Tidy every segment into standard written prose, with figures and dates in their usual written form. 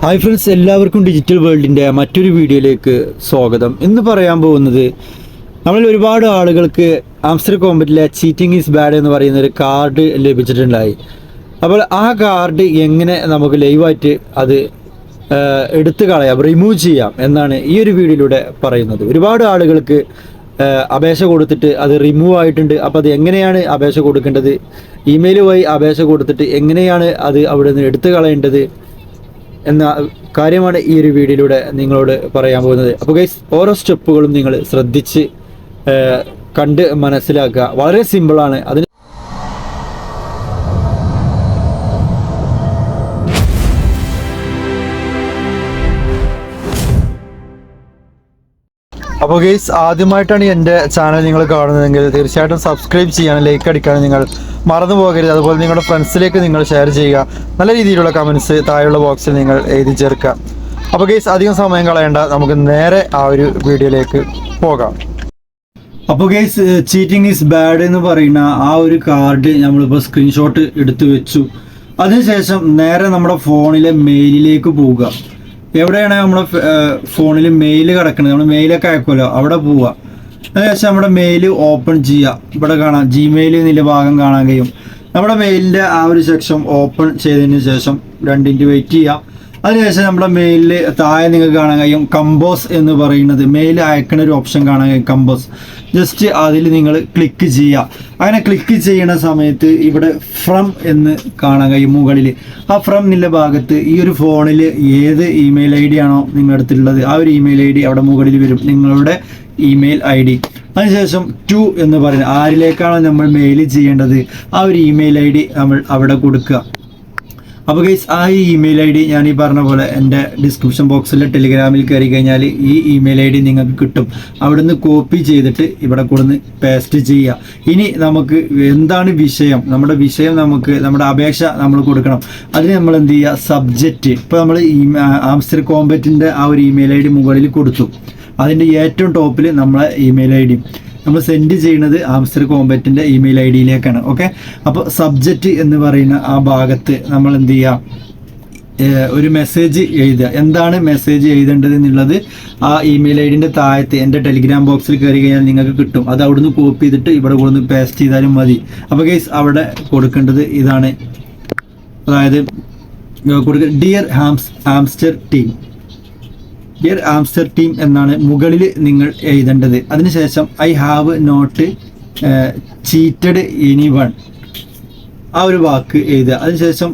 Hi friends, എല്ലാവർക്കും digital വേൾഡിൻ്റെ മറ്റൊരു വീഡിയോയിലേക്ക് സ്വാഗതം. ഇന്ന് പറയാൻ പോകുന്നത് നമ്മളിൽ ഒരുപാട് ആളുകൾക്ക് ആംസ്റ്റർ കോമ്പറ്റിലെ ചീറ്റിംഗ് ഈസ് ബാഡ് എന്ന് പറയുന്ന ഒരു കാർഡ് ലഭിച്ചിട്ടുണ്ടായി. അപ്പോൾ ആ കാർഡ് എങ്ങനെ നമുക്ക് ലൈവായിട്ട് അത് എടുത്തു കളയാം, റിമൂവ് ചെയ്യാം എന്നാണ് ഈ ഒരു വീഡിയോയിലൂടെ പറയുന്നത്. ഒരുപാട് ആളുകൾക്ക് അപേക്ഷ കൊടുത്തിട്ട് അത് റിമൂവ് ആയിട്ടുണ്ട്. അപ്പോൾ അത് എങ്ങനെയാണ് അപേക്ഷ കൊടുക്കേണ്ടത്, ഇമെയിൽ വഴി അപേക്ഷ കൊടുത്തിട്ട് എങ്ങനെയാണ് അത് അവിടെ നിന്ന് എടുത്തു കളയേണ്ടത് എന്ന കാര്യമാണ് ഈ ഒരു വീഡിയോയിലൂടെ നിങ്ങളോട് പറയാൻ പോകുന്നത്. അപ്പോൾ ഗൈസ്, ഓരോ സ്റ്റെപ്പുകളും നിങ്ങൾ ശ്രദ്ധിച്ച് കണ്ട് മനസ്സിലാക്കുക. വളരെ സിമ്പിളാണ്. അതിന് അപ്പോൾ ഗൈസ്, ആദ്യമായിട്ടാണ് എൻ്റെ ചാനൽ നിങ്ങൾ കാണുന്നതെങ്കിൽ തീർച്ചയായിട്ടും സബ്സ്ക്രൈബ് ചെയ്യാനും ലൈക്ക് അടിക്കാനും നിങ്ങൾ മറന്നു പോകരുത്. അതുപോലെ നിങ്ങളുടെ ഫ്രണ്ട്സിലേക്ക് നിങ്ങൾ ഷെയർ ചെയ്യുക. നല്ല രീതിയിലുള്ള കമൻസ് താഴെയുള്ള ബോക്സിൽ നിങ്ങൾ എഴുതി ചേർക്കുക. അപ്പോൾ ഗൈസ്, അധികം സമയം കളയേണ്ട, നമുക്ക് നേരെ ആ ഒരു വീഡിയോയിലേക്ക് പോകാം. അപ്പോൾ ഗൈസ്, ചീറ്റിംഗ് ഈസ് ബാഡ് എന്ന് പറയുന്ന ആ ഒരു കാർഡ് നമ്മളിപ്പോൾ സ്ക്രീൻഷോട്ട് എടുത്തു വെച്ചു. അതിനുശേഷം നേരെ നമ്മുടെ ഫോണിലെ മെയിലിലേക്ക് പോവുക. എവിടെയാണ് നമ്മുടെ ഫോണിൽ മെയിൽ കിടക്കുന്നത്, നമ്മൾ മെയിലൊക്കെ അയക്കുമല്ലോ, അവിടെ പോവുക. അതിനുശേഷം നമ്മുടെ മെയിൽ ഓപ്പൺ ചെയ്യുക. ഇവിടെ കാണാം ജിമെയിൽ എന്നുള്ള ഭാഗം കാണാൻ കഴിയും. നമ്മുടെ മെയിലിൻ്റെ ആ ഒരു സെക്ഷൻ ഓപ്പൺ ചെയ്തതിന് ശേഷം 2 മിനിറ്റ് വെയിറ്റ് ചെയ്യുക. അതിനുശേഷം നമ്മുടെ മെയിലിൽ താഴെ നിങ്ങൾക്ക് കാണാൻ കഴിയും കമ്പോസ് എന്ന് പറയുന്നത്, മെയിൽ അയക്കണ ഒരു ഓപ്ഷൻ കാണാൻ കഴിയും, കമ്പോസ്. ജസ്റ്റ് അതിൽ നിങ്ങൾ ക്ലിക്ക് ചെയ്യുക. അങ്ങനെ ക്ലിക്ക് ചെയ്യുന്ന സമയത്ത് ഇവിടെ ഫ്രം എന്ന് കാണാൻ കഴിയും മുകളിൽ. ആ ഫ്രം എന്നുള്ള ഭാഗത്ത് ഈ ഒരു ഫോണിൽ ഏത് ഇമെയിൽ ഐ ഡി ആണോ നിങ്ങളുടെ അടുത്തുള്ളത് ആ ഒരു ഇമെയിൽ ഐ ഡി അവിടെ മുകളിൽ വരും, നിങ്ങളുടെ ഇമെയിൽ ഐ ഡി. അതിനുശേഷം ടു എന്ന് പറയുന്നത് ആരിലേക്കാണോ നമ്മൾ മെയിൽ ചെയ്യേണ്ടത് ആ ഒരു ഇമെയിൽ ഐ ഡി നമ്മൾ അവിടെ കൊടുക്കുക. അപ്പോൾ ഗൈസ്, ആ ഇമെയിൽ ഐ ഡി ഞാൻ ഈ പറഞ്ഞ പോലെ എൻ്റെ ഡിസ്ക്രിപ്ഷൻ ബോക്സിൽ ടെലിഗ്രാമിൽ കയറി കഴിഞ്ഞാൽ ഈ ഇമെയിൽ ഐ ഡി നിങ്ങൾക്ക് കിട്ടും. അവിടുന്ന് കോപ്പി ചെയ്തിട്ട് ഇവിടെ കൊടുന്ന് പേസ്റ്റ് ചെയ്യുക. ഇനി നമുക്ക് എന്താണ് വിഷയം, നമ്മുടെ വിഷയം നമ്മുടെ അപേക്ഷ നമ്മൾ കൊടുക്കണം. അതിന് നമ്മൾ എന്ത് ചെയ്യുക, സബ്ജക്റ്റ്. ഇപ്പോൾ നമ്മൾ ആംസ്റ്റർ കോമ്പറ്റിൻ്റെ ആ ഒരു ഇമെയിൽ ഐ ഡി മുകളിൽ കൊടുത്തു. അതിൻ്റെ ഏറ്റവും ടോപ്പിൽ നമ്മളെ ഇമെയിൽ ഐ ഡി നമ്മൾ സെൻഡ് ചെയ്യുന്നത് ആംസ്റ്റർ കോമ്പറ്റിൻ്റെ ഇമെയിൽ ഐ ഡിയിലേക്കാണ്. ഓക്കെ, അപ്പോൾ സബ്ജക്റ്റ് എന്ന് പറയുന്ന ആ ഭാഗത്ത് നമ്മൾ എന്ത് ചെയ്യുക, ഒരു മെസ്സേജ് എഴുതുക. എന്താണ് മെസ്സേജ് എഴുതേണ്ടത് എന്നുള്ളത് ആ ഇമെയിൽ ഐ ഡിൻ്റെ താഴത്ത് എൻ്റെ ടെലിഗ്രാം ബോക്സിൽ കയറി കഴിഞ്ഞാൽ നിങ്ങൾക്ക് കിട്ടും. അത് അവിടുന്ന് കോപ്പി ചെയ്തിട്ട് ഇവിടെ കൊടുന്ന് പേസ്റ്റ് ചെയ്താലും മതി. അപ്പോൾ ഗൈസ്, അവിടെ കൊടുക്കേണ്ടത് ഇതാണ്. അതായത് dear hamster team, dear hamster team എന്നാണ് മുകളിൽ നിങ്ങൾ എഴുതേണ്ടത്. അതിനുശേഷം I have not cheated anyone, ആ ഒരു വാക്ക് എഴുതുക. അതിനുശേഷം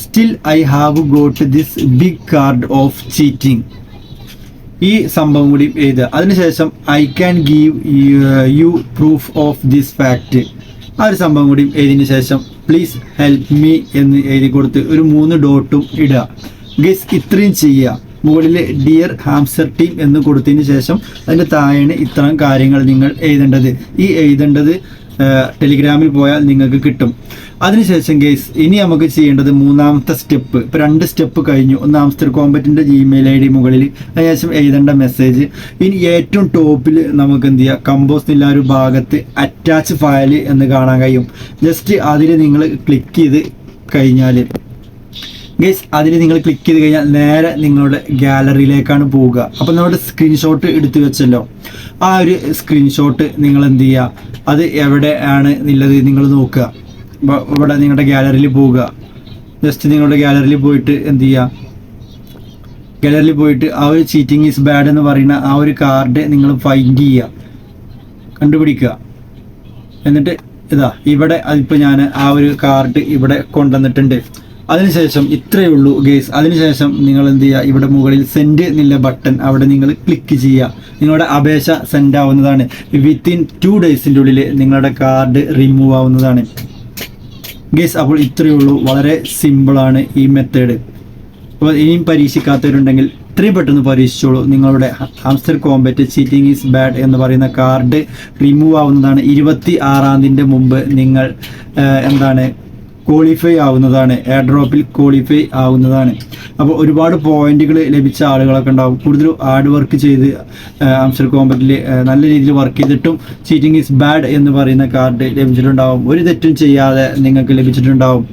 still I have got this big card of cheating, ഈ സംഭവം കൂടി എഴുതുക. അതിനുശേഷം I can give you proof of this fact, ആ ഒരു സംഭവം കൂടി എഴുതിയതിന് ശേഷം പ്ലീസ് ഹെൽപ്പ് മീ എന്ന് എഴുതി കൊടുത്ത് ഒരു 3 ഡോട്ടും ഇടുക. ഗൈസ്, ഇത്രയും ചെയ്യുക. മുകളിൽ ഡിയർ ഹാംസ്റ്റർ ടീം എന്ന് കൊടുത്തതിന് ശേഷം അതിൻ്റെ താഴെയാണ് ഇത്തരം കാര്യങ്ങൾ നിങ്ങൾ എഴുതേണ്ടത്. ഈ എഴുതേണ്ടത് ടെലിഗ്രാമിൽ പോയാൽ നിങ്ങൾക്ക് കിട്ടും. അതിനുശേഷം ഗൈസ്, ഇനി നമുക്ക് ചെയ്യേണ്ടത് 3ാമത്തെ സ്റ്റെപ്പ്. ഇപ്പോൾ 2 സ്റ്റെപ്പ് കഴിഞ്ഞു. ഒന്ന് ആംസ്റ്റർ കോമ്പറ്റിൻ്റെ ജിമെയിൽ ഐ ഡി മുകളിൽ, അതിനുശേഷം എഴുതേണ്ട മെസ്സേജ്. ഇനി ഏറ്റവും ടോപ്പിൽ നമുക്ക് എന്ത് ചെയ്യുക, കമ്പോസ് എന്നുള്ള ഒരു ഭാഗത്ത് അറ്റാച്ച് ഫയൽ എന്ന് കാണാൻ കഴിയും. ജസ്റ്റ് അതിൽ നിങ്ങൾ ക്ലിക്ക് ചെയ്ത് കഴിഞ്ഞാൽ ഗൈസ്, അതിൽ നിങ്ങൾ ക്ലിക്ക് ചെയ്ത് കഴിഞ്ഞാൽ നേരെ നിങ്ങളുടെ ഗാലറിയിലേക്കാണ് പോവുക. അപ്പോൾ നമ്മുടെ സ്ക്രീൻഷോട്ട് എടുത്തു വെച്ചല്ലോ, ആ ഒരു സ്ക്രീൻഷോട്ട് നിങ്ങൾ എന്ത് ചെയ്യുക, അത് എവിടെയാണ് ഉള്ളത് നിങ്ങൾ നോക്കുക. ഇവിടെ നിങ്ങളുടെ ഗാലറിയിൽ പോവുക. ജസ്റ്റ് നിങ്ങളുടെ ഗാലറിയിൽ പോയിട്ട് എന്ത് ചെയ്യുക, ഗാലറിയിൽ പോയിട്ട് ആ ഒരു ചീറ്റിംഗ് ഈസ് ബാഡ് എന്ന് പറയുന്ന ആ ഒരു കാർഡ് നിങ്ങൾ ഫൈൻഡ് ചെയ്യുക, കണ്ടുപിടിക്കുക. എന്നിട്ട് ഇതാ ഇവിടെ അതിപ്പോൾ ഞാൻ ആ ഒരു കാർഡ് ഇവിടെ കൊണ്ടുവന്നിട്ടുണ്ട്. അതിനുശേഷം ഇത്രയേ ഉള്ളൂ ഗേസ്. അതിനുശേഷം നിങ്ങൾ എന്ത് ചെയ്യുക, ഇവിടെ മുകളിൽ സെൻഡ് എന്നുള്ള ബട്ടൺ അവിടെ നിങ്ങൾ ക്ലിക്ക് ചെയ്യുക. നിങ്ങളുടെ അപേക്ഷ സെൻഡ് ആവുന്നതാണ്. വിത്തിൻ 2 ഡേയ്സിൻ്റെ ഉള്ളിൽ നിങ്ങളുടെ കാർഡ് റിമൂവ് ആവുന്നതാണ് ഗേസ്. അപ്പോൾ ഇത്രയേ ഉള്ളൂ, വളരെ സിമ്പിളാണ് ഈ മെത്തേഡ്. അപ്പോൾ ഇനിയും പരീക്ഷിക്കാത്തവരുണ്ടെങ്കിൽ ഇത്രയും പെട്ടെന്ന് പരീക്ഷിച്ചോളൂ. നിങ്ങളുടെ ആംസ്റ്റർ കോമ്പറ്റ് ചീറ്റിംഗ് ഈസ് ബാഡ് എന്ന് പറയുന്ന കാർഡ് റിമൂവ് ആവുന്നതാണ്. 26-ാം തീയതിൻ്റെ മുമ്പ് നിങ്ങൾ ക്വാളിഫൈ ആവുന്നതാണ്, എയർ ഡ്രോപ്പിൽ ക്വാളിഫൈ ആവുന്നതാണ്. അപ്പോൾ ഒരുപാട് പോയിന്റുകൾ ലഭിച്ച ആളുകളൊക്കെ ഉണ്ടാവും. കൂടുതൽ ഹാർഡ് വർക്ക് ചെയ്ത് ആംസ്റ്റർ കോമ്പറ്റിൽ നല്ല രീതിയിൽ വർക്ക് ചെയ്തിട്ടും ചീറ്റിംഗ് ഈസ് ബാഡ് എന്ന് പറയുന്ന കാർഡ് ലഭിച്ചിട്ടുണ്ടാവും. ഒരു തെറ്റും ചെയ്യാതെ നിങ്ങൾക്ക് ലഭിച്ചിട്ടുണ്ടാവും.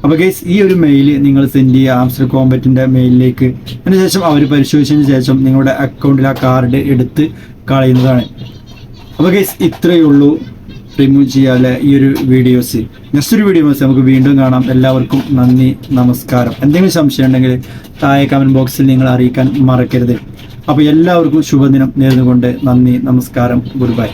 അപ്പോൾ ഗൈസ് ഈ ഒരു മെയിൽ നിങ്ങൾ സെൻഡ് ചെയ്യുക ആംസ്റ്റർ കോമ്പറ്റിൻ്റെ മെയിലിലേക്ക്. അതിനുശേഷം അവർ പരിശോധിച്ചതിന് ശേഷം നിങ്ങളുടെ അക്കൗണ്ടിൽ ആ കാർഡ് എടുത്ത് കളയുന്നതാണ്. അപ്പോൾ ഗൈസ് ഇത്രയേ ഉള്ളൂ റിമൂവ് ചെയ്യാതെ ഈ ഒരു വീഡിയോസ്. നെക്സ്റ്റ് ഒരു വീഡിയോ നമുക്ക് വീണ്ടും കാണാം. എല്ലാവർക്കും നന്ദി, നമസ്കാരം. എന്തെങ്കിലും സംശയം ഉണ്ടെങ്കിൽ താഴെ കമൻറ്റ് ബോക്സിൽ നിങ്ങൾ അറിയിക്കാൻ മറക്കരുത്. അപ്പോൾ എല്ലാവർക്കും ശുഭദിനം നേർന്നുകൊണ്ട് നന്ദി, നമസ്കാരം, ഗുഡ് ബൈ.